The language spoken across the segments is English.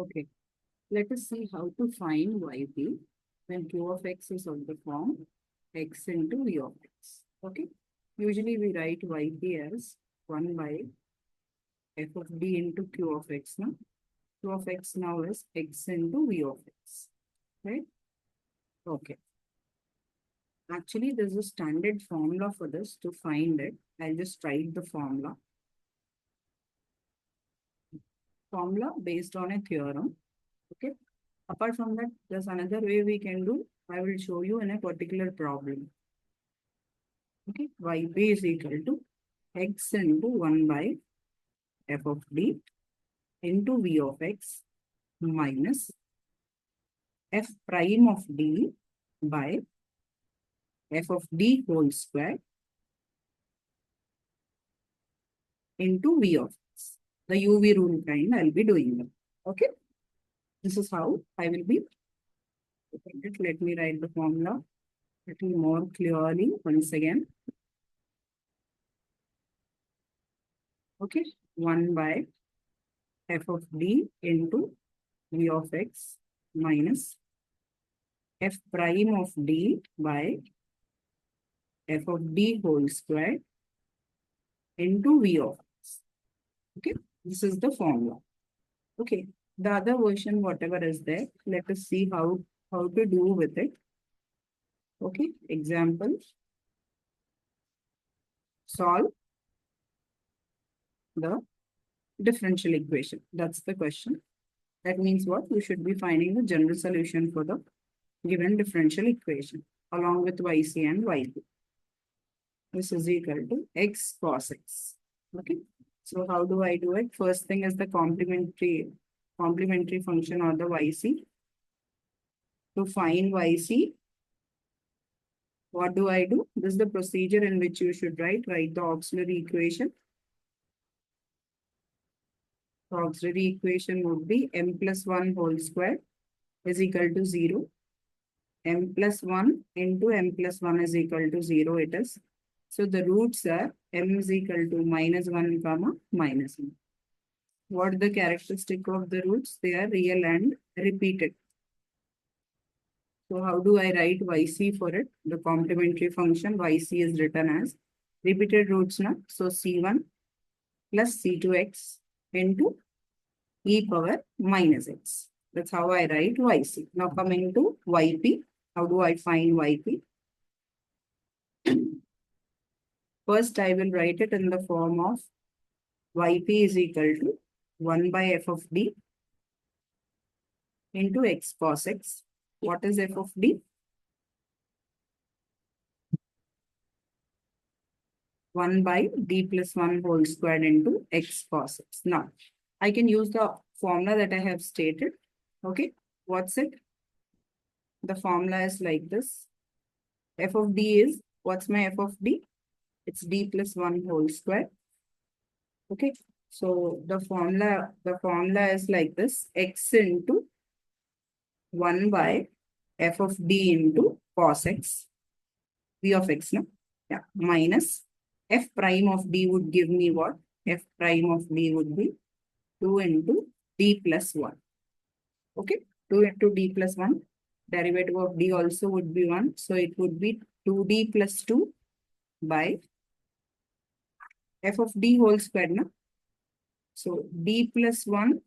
Okay, let us see how to find yp when q of x is of the form x into v of x. Okay, usually we write yp as 1 by f of d into q of x. Now, q of x now is x into v of x, right? Okay. Actually, there's a standard formula for this to find it. I'll just write the formula. Formula based on a theorem. Okay. Apart from that, there's another way we can do. I will show you in a particular problem. Okay. Yp is equal to x into 1 by f of d into v of x minus f prime of d by f of d whole square into v of x. The UV rule kind I'll be doing them. Okay. This is how I will be. Let me write the formula a little more clearly once again. Okay. 1 by f of d into v of x minus f prime of d by f of d whole square into v of x. Okay. This is the formula. Okay. The other version, whatever is there, let us see how to do with it. Okay. Example. Solve the differential equation. That's the question. That means what? You should be finding the general solution for the given differential equation along with yc and yp. This is equal to x cos x. Okay. So how do I do it? First thing is the complementary function or the yc. To find yc, what do I do? This is the procedure in which you should write the auxiliary equation. The auxiliary equation would be m plus 1 whole square is equal to 0. M plus 1 into m plus 1 is equal to 0 it is. So the roots are m is equal to minus 1 comma minus 1. What is the characteristic of the roots? They are real and repeated. So how do I write yc for it? The complementary function yc is written as repeated roots now. So c1 plus c2x into e power minus x. That's how I write yc. Now coming to yp. How do I find yp? First, I will write it in the form of yp is equal to 1 by f of d into x cos x. What is f of d? 1 by d plus 1 whole squared into x cos x. Now, I can use the formula that I have stated. Okay, what's it? The formula is like this. F of d is, what's my f of d? It's d plus 1 whole square. Okay, so the formula is like this. X into 1 by f of d into cos x, v of x, no? Yeah, minus f prime of d would give me what? F prime of d would be 2 into d plus 1. Okay, 2 into d plus 1. Derivative of d also would be 1. So it would be 2d plus 2 by f of d whole square, no? So d plus 1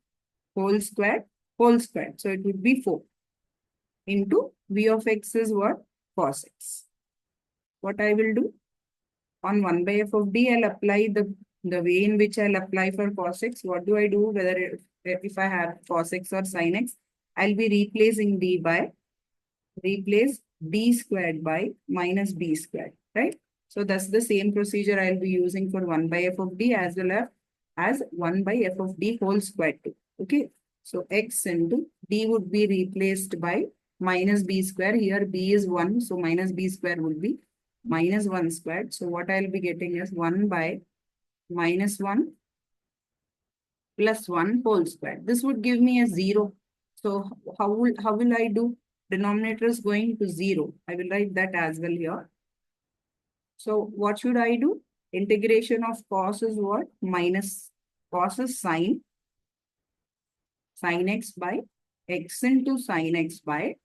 whole square. So it would be 4 into v of x is what? Cos x. What I will do? On 1 by f of d, I'll apply the way in which I'll apply for cos x. What do I do? Whether if I have cos x or sin x, I'll be replacing replace d squared by minus b squared, right? So that's the same procedure I'll be using for 1 by f of d as well as 1 by f of d whole squared too. Okay. So x into d would be replaced by minus b square. Here b is 1. So minus b square would be minus 1 squared. So what I'll be getting is 1 by minus 1 plus 1 whole squared. This would give me a 0. So how will I do? Denominator is going to 0. I will write that as well here. So what should I do? Integration of cos is what? Minus cos is sine. sin x by x into sin x by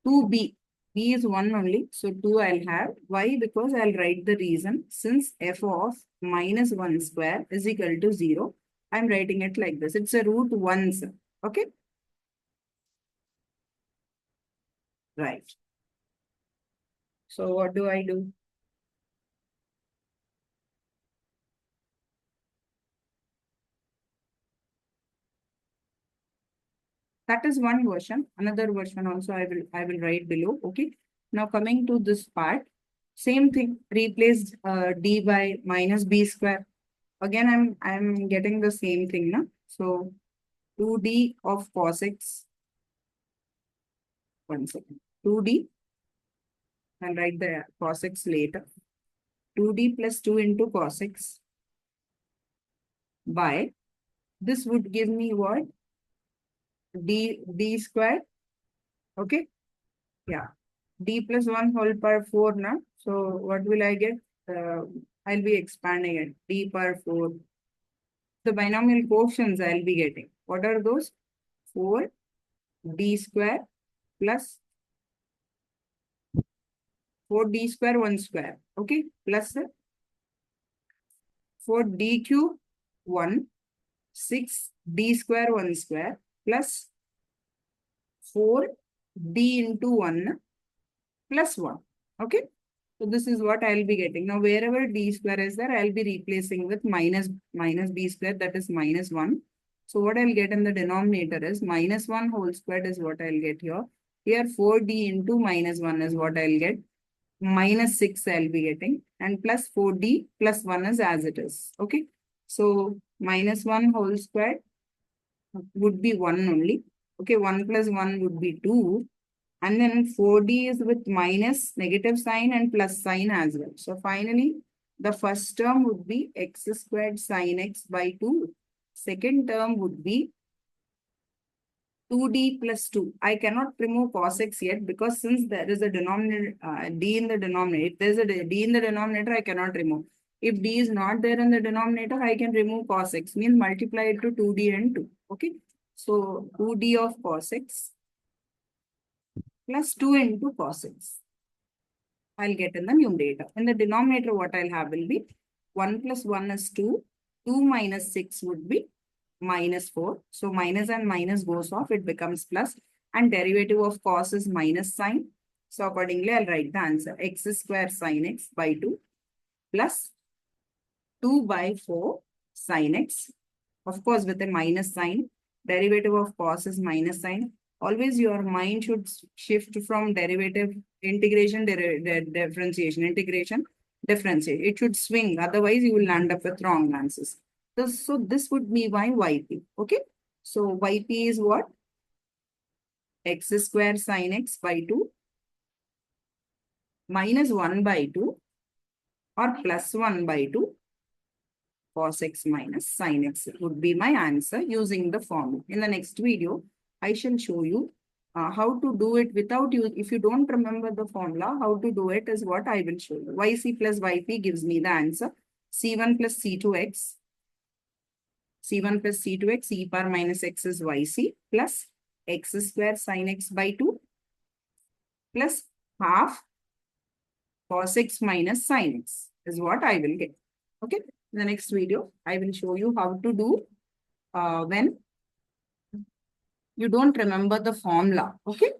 2b. B is 1 only, so 2 I'll have. Why? Because I'll write the reason. Since f of minus 1 square is equal to 0, I'm writing it like this. It's a root 1, sir. Okay? Right. So what do I do? That is one version. Another version also I will write below. Okay. Now coming to this part, same thing. Replace d by minus b square. Again, I'm getting the same thing now. So 2d of cos x. 1 second. 2d. I'll write the cos x later. 2d plus 2 into cos x by this would give me what? d square. Okay. Yeah. D plus 1 whole power 4 now. So what will I get? I'll be expanding it. D power 4. The binomial quotients I'll be getting. What are those? 4 D square plus 4 D square 1 square. Okay. Plus 4 D cube 1. 6 D square 1 square plus 4 D into 1 plus 1. Okay. So this is what I'll be getting. Now, wherever d square is there, I'll be replacing with minus b square, that is minus 1. So what I'll get in the denominator is minus 1 whole squared is what I'll get here. Here 4d into minus 1 is what I'll get. Minus 6 I'll be getting. And plus 4d plus 1 is as it is. Okay. So minus 1 whole squared would be 1 only. Okay. 1 plus 1 would be 2. And then 4d is with minus negative sign and plus sign as well. So finally, the first term would be x squared sin x by 2. Second term would be 2d plus 2. I cannot remove cos x yet because since there is a denominator, d in the denominator, if there is a d in the denominator, I cannot remove. If d is not there in the denominator, I can remove cos x, means multiply it to 2d and 2. Okay. So 2d of cos x plus 2 into cos x. I'll get in the numerator. In the denominator, what I'll have will be 1 plus 1 is 2. 2 minus 6 would be minus 4. So minus and minus goes off. It becomes plus. And derivative of cos is minus sign. So accordingly, I'll write the answer. X square sin x by 2 plus 2 by 4 sin x. Of course, with a minus sign. Derivative of cos is minus sign. Always your mind should shift from derivative, integration, differentiation, integration, differentiate. It should swing. Otherwise, you will end up with wrong answers. So this would be my YP. Okay. So YP is what? X square sin x by 2 minus 1 by 2 or plus 1 by 2 cos x minus sin x would be my answer using the formula. In the next video, I shall show you how to do it without you. If you don't remember the formula, how to do it is what I will show you. YC plus YP gives me the answer. C1 plus C2x. C1 plus C2x, e power minus x is YC plus x square sin x by 2 plus half cos x minus sin x is what I will get. Okay. In the next video, I will show you how to do when you don't remember the formula. Okay.